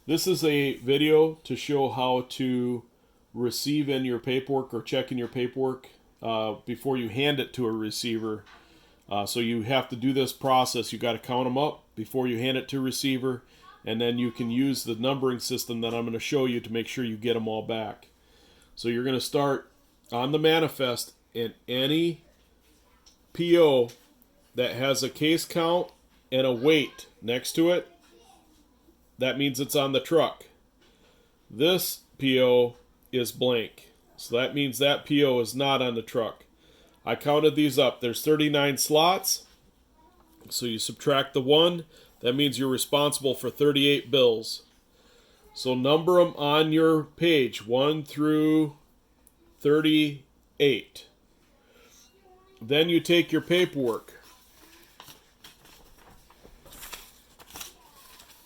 This is a video to show how to receive in your paperwork or check in your paperwork before you hand it to a receiver. So you have to do this process. You got to count them up before you hand it to a receiver, and then you can use the numbering system that I'm going to show you to make sure you get them all back. So you're going to start on the manifest, in any PO that has a case count and a weight next to it, that means it's on the truck. This PO is blank, so that means that PO is not on the truck. I counted these up. There's 39 slots, so you subtract the 1. That means you're responsible for 38 bills. So number them on your page, 1 through 38. Then you take your paperwork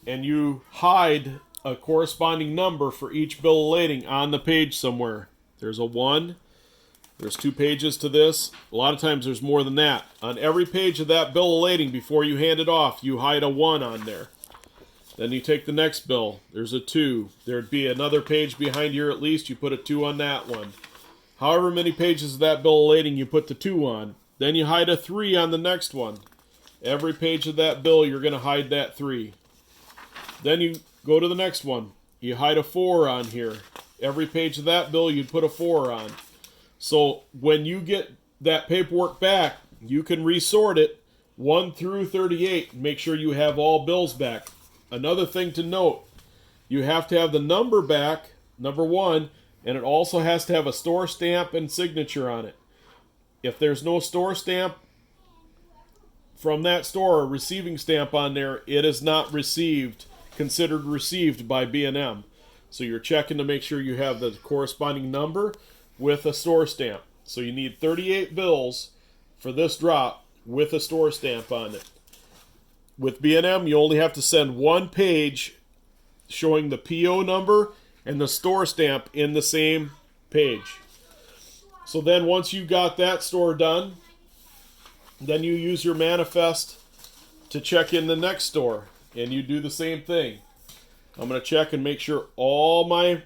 and you hide a corresponding number for each bill of lading on the page somewhere. There's a 1. There's 2 pages to this. A lot of times there's more than that. On every page of that bill of lading, before you hand it off, you hide a 1 on there. Then you take the next bill. There's a 2. There'd be another page behind here at least. You put a 2 on that one. However many pages of that bill of lading, you put the 2 on. Then you hide a 3 on the next one. Every page of that bill, you're going to hide that 3. Then you go to the next one. You hide a 4 on here. Every page of that bill, you'd put a 4 on. So when you get that paperwork back, you can resort it 1 through 38 and make sure you have all bills back. Another thing to note, you have to have the number back, number 1, and it also has to have a store stamp and signature on it. If there's no store stamp from that store, or receiving stamp on there, it is not considered received by B&M. So you're checking to make sure you have the corresponding number with a store stamp. So you need 38 bills for this drop with a store stamp on it. With B&M, you only have to send 1 page showing the PO number and the store stamp in the same page. So then once you got that store done, then you use your manifest to check in the next store, and you do the same thing. I'm going to check and make sure all my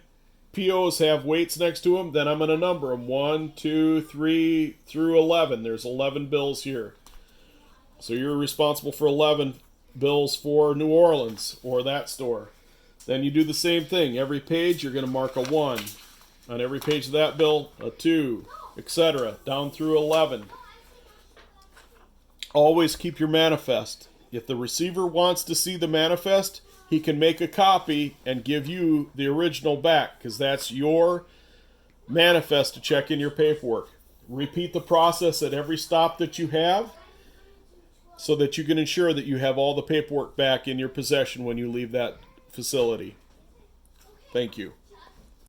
POs have weights next to them. Then I'm going to number them 1, 2, 3 through 11. There's 11 bills here. So you're responsible for 11 bills for New Orleans or that store. Then you do the same thing. Every page you're going to mark a 1. On every page of that bill, a 2, etc. down through 11. Always keep your manifest. If the receiver wants to see the manifest, he can make a copy and give you the original back, because that's your manifest to check in your paperwork. Repeat the process at every stop that you have so that you can ensure that you have all the paperwork back in your possession when you leave that facility. Thank you.